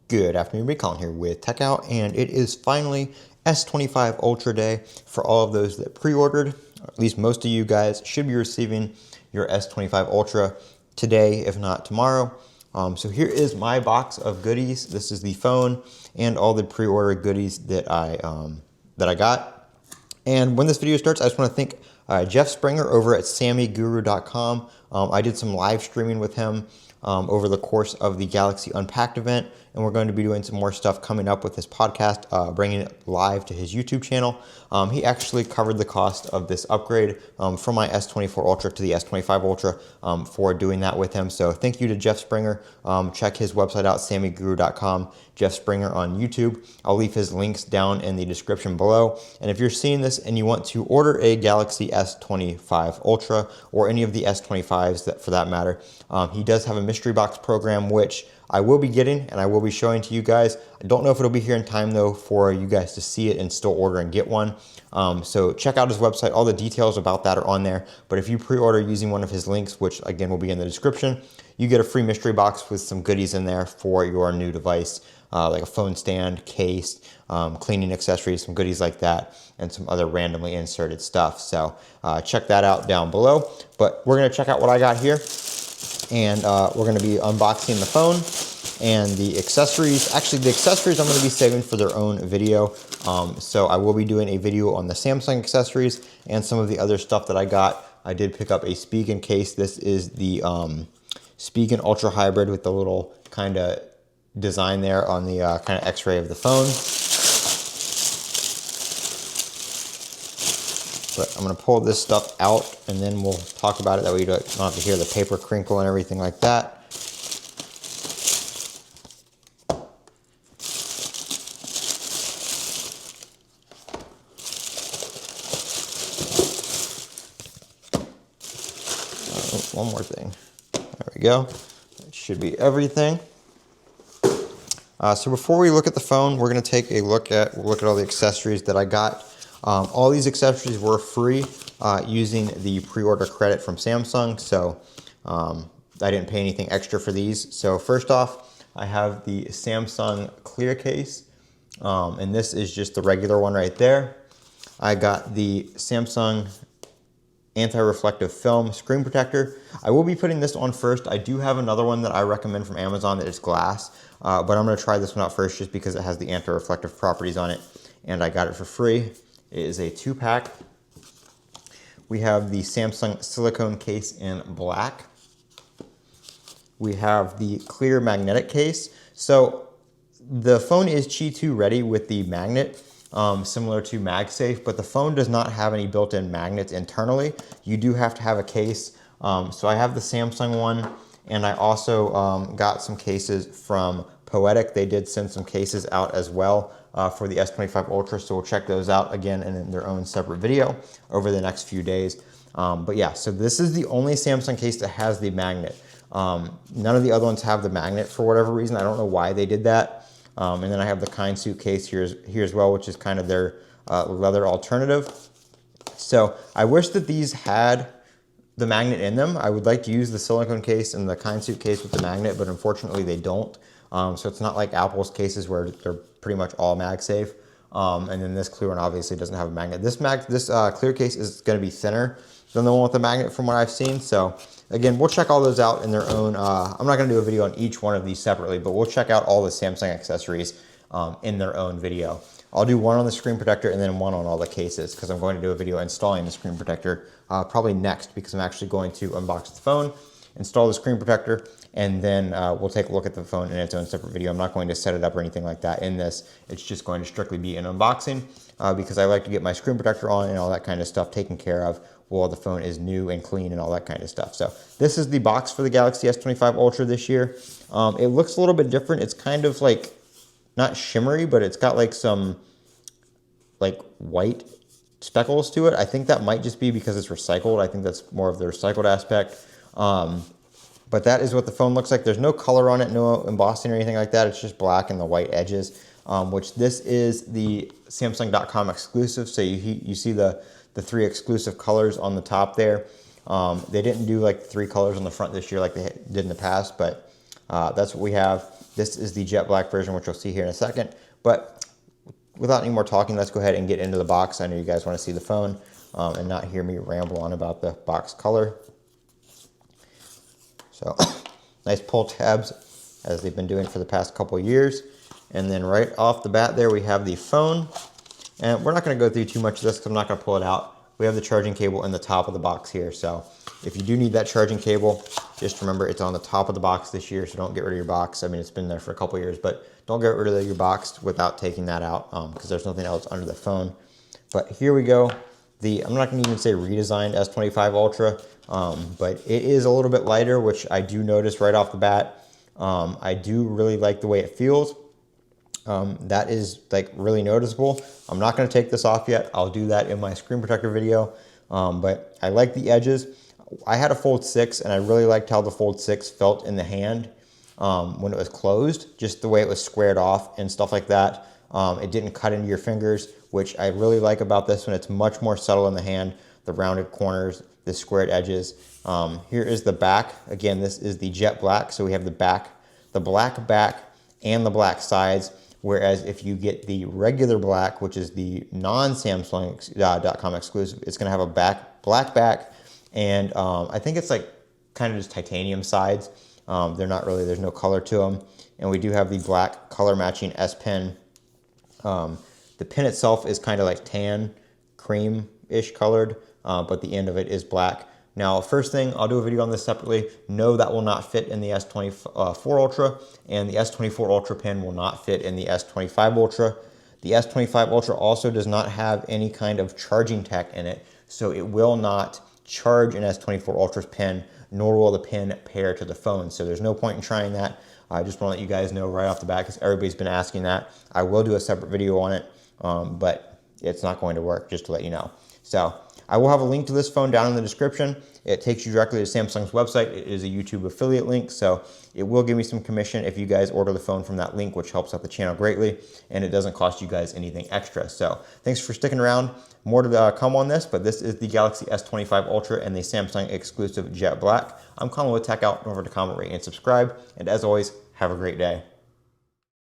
Good afternoon, Colin here with Techout, and it is finally S25 Ultra Day. For all of those that pre-ordered, or at least most of you guys should be receiving your S25 Ultra today, if not tomorrow. So here is my box of goodies. This is the phone and all the pre-order goodies that I got. And when this video starts, I just want to thank Jeff Springer over at SammyGuru.com. I did some live streaming with him over the course of the Galaxy Unpacked event, and we're going to be doing some more stuff coming up with this podcast, bringing it live to his YouTube channel. He actually covered the cost of this upgrade from my S24 Ultra to the S25 Ultra for doing that with him. So thank you to Jeff Springer. Check his website out, SammyGuru.com, Jeff Springer on YouTube. I'll leave his links down in the description below. And if you're seeing this and you want to order a Galaxy S25 Ultra or any of the S25s for that matter, he does have a mystery box program, which I will be getting and I will be showing to you guys. I don't know if it'll be here in time though for you guys to see it and still order and get one. So check out his website. All the details about that are on there. But if you pre-order using one of his links, which again will be in the description, you get a free mystery box with some goodies in there for your new device, like a phone stand, case, cleaning accessories, some goodies like that, and some other randomly inserted stuff. So check that out down below. But we're gonna check out what I got here. And we're going to be unboxing the phone and the accessories. Actually, the accessories I'm going to be saving for their own video. So I will be doing a video on the Samsung accessories and some of the other stuff that I got. I did pick up a Spigen case. This is the Spigen Ultra Hybrid with the little kind of design there on the kind of x-ray of the phone. But I'm going to pull this stuff out and then we'll talk about it. That way you don't have to hear the paper crinkle and everything like that. One more thing. There we go. That should be everything. So before we look at the phone, we're going to take a look at all the accessories that I got. All these accessories were free using the pre-order credit from Samsung, so I didn't pay anything extra for these. So first off, I have the Samsung clear case, and this is just the regular one right there. I got the Samsung anti-reflective film screen protector. I will be putting this on first. I do have another one that I recommend from Amazon that is glass, but I'm going to try this one out first just because it has the anti-reflective properties on it, and I got it for free. It is a 2-pack. We have the Samsung silicone case in black. We have the clear magnetic case. So the phone is Qi 2 ready with the magnet, similar to MagSafe, but the phone does not have any built-in magnets internally. You do have to have a case. So I have the Samsung one, and I also got some cases from Poetic. They did send some cases out as well for the S25 Ultra, so we'll check those out again in their own separate video over the next few days. But yeah, so this is the only Samsung case that has the magnet. None of the other ones have the magnet for whatever reason. I don't know why they did that. And then I have the Kind Suit case here as well, which is kind of their leather alternative. So I wish that these had the magnet in them. I would like to use the silicone case and the Kind Suit case with the magnet, but unfortunately they don't. So it's not like Apple's cases where they're pretty much all MagSafe. And then this clear one obviously doesn't have a magnet. This clear case is going to be thinner than the one with the magnet from what I've seen. So again, we'll check all those out in their own. I'm not going to do a video on each one of these separately, but we'll check out all the Samsung accessories in their own video. I'll do one on the screen protector and then one on all the cases because I'm going to do a video installing the screen protector probably next, because I'm actually going to unbox the phone, install the screen protector, and then we'll take a look at the phone in its own separate video. I'm not going to set it up or anything like that in this. It's just going to strictly be an unboxing because I like to get my screen protector on and all that kind of stuff taken care of while the phone is new and clean and all that kind of stuff. So this is the box for the Galaxy S25 Ultra this year. It looks a little bit different. It's kind of like, not shimmery, but it's got like some like white speckles to it. I think that might just be because it's recycled. I think that's more of the recycled aspect. But that is what the phone looks like. There's no color on it, no embossing or anything like that. It's just black and the white edges, which this is the Samsung.com exclusive. So you see the 3 exclusive colors on the top there. They didn't do like 3 colors on the front this year like they did in the past, but that's what we have. This is the jet black version, which you'll see here in a second. But without any more talking, let's go ahead and get into the box. I know you guys want to see the phone and not hear me ramble on about the box color. So nice pull tabs, as they've been doing for the past couple years. And then right off the bat there, we have the phone. And we're not going to go through too much of this because I'm not going to pull it out. We have the charging cable in the top of the box here. So if you do need that charging cable, just remember it's on the top of the box this year. So don't get rid of your box. I mean, it's been there for a couple years, but don't get rid of your box without taking that out because there's nothing else under the phone. But here we go. I'm not going to even say redesigned S25 Ultra, but it is a little bit lighter, which I do notice right off the bat. I do really like the way it feels. That is like really noticeable. I'm not going to take this off yet. I'll do that in my screen protector video. But I like the edges. I had a Fold 6 and I really liked how the Fold 6 felt in the hand when it was closed, just the way it was squared off and stuff like that. It didn't cut into your fingers, which I really like about this one. It's much more subtle in the hand, the rounded corners, the squared edges. Here is the back. Again, this is the jet black. So we have the black back and the black sides. Whereas if you get the regular black, which is the non-Samsung.com exclusive, it's going to have a black back. And I think it's like kind of just titanium sides. They're not really, there's no color to them. And we do have the black color matching S Pen. The pin itself is kind of like tan, cream-ish colored, but the end of it is black. Now, first thing, I'll do a video on this separately. No, that will not fit in the S24 Ultra, and the S24 Ultra pin will not fit in the S25 Ultra. The S25 Ultra also does not have any kind of charging tech in it, so it will not charge an S24 Ultra's pin, nor will the pin pair to the phone. So there's no point in trying that. I just want to let you guys know right off the bat because everybody's been asking that. I will do a separate video on it, but it's not going to work, just to let you know. So I will have a link to this phone down in the description. It takes you directly to Samsung's website. It is a YouTube affiliate link, so it will give me some commission if you guys order the phone from that link, which helps out the channel greatly, and it doesn't cost you guys anything extra. So thanks for sticking around. More to come on this, but this is the Galaxy S25 Ultra and the Samsung exclusive Jet Black. I'm Colin with Techout. Don't forget to comment, rate, and subscribe. And as always, have a great day.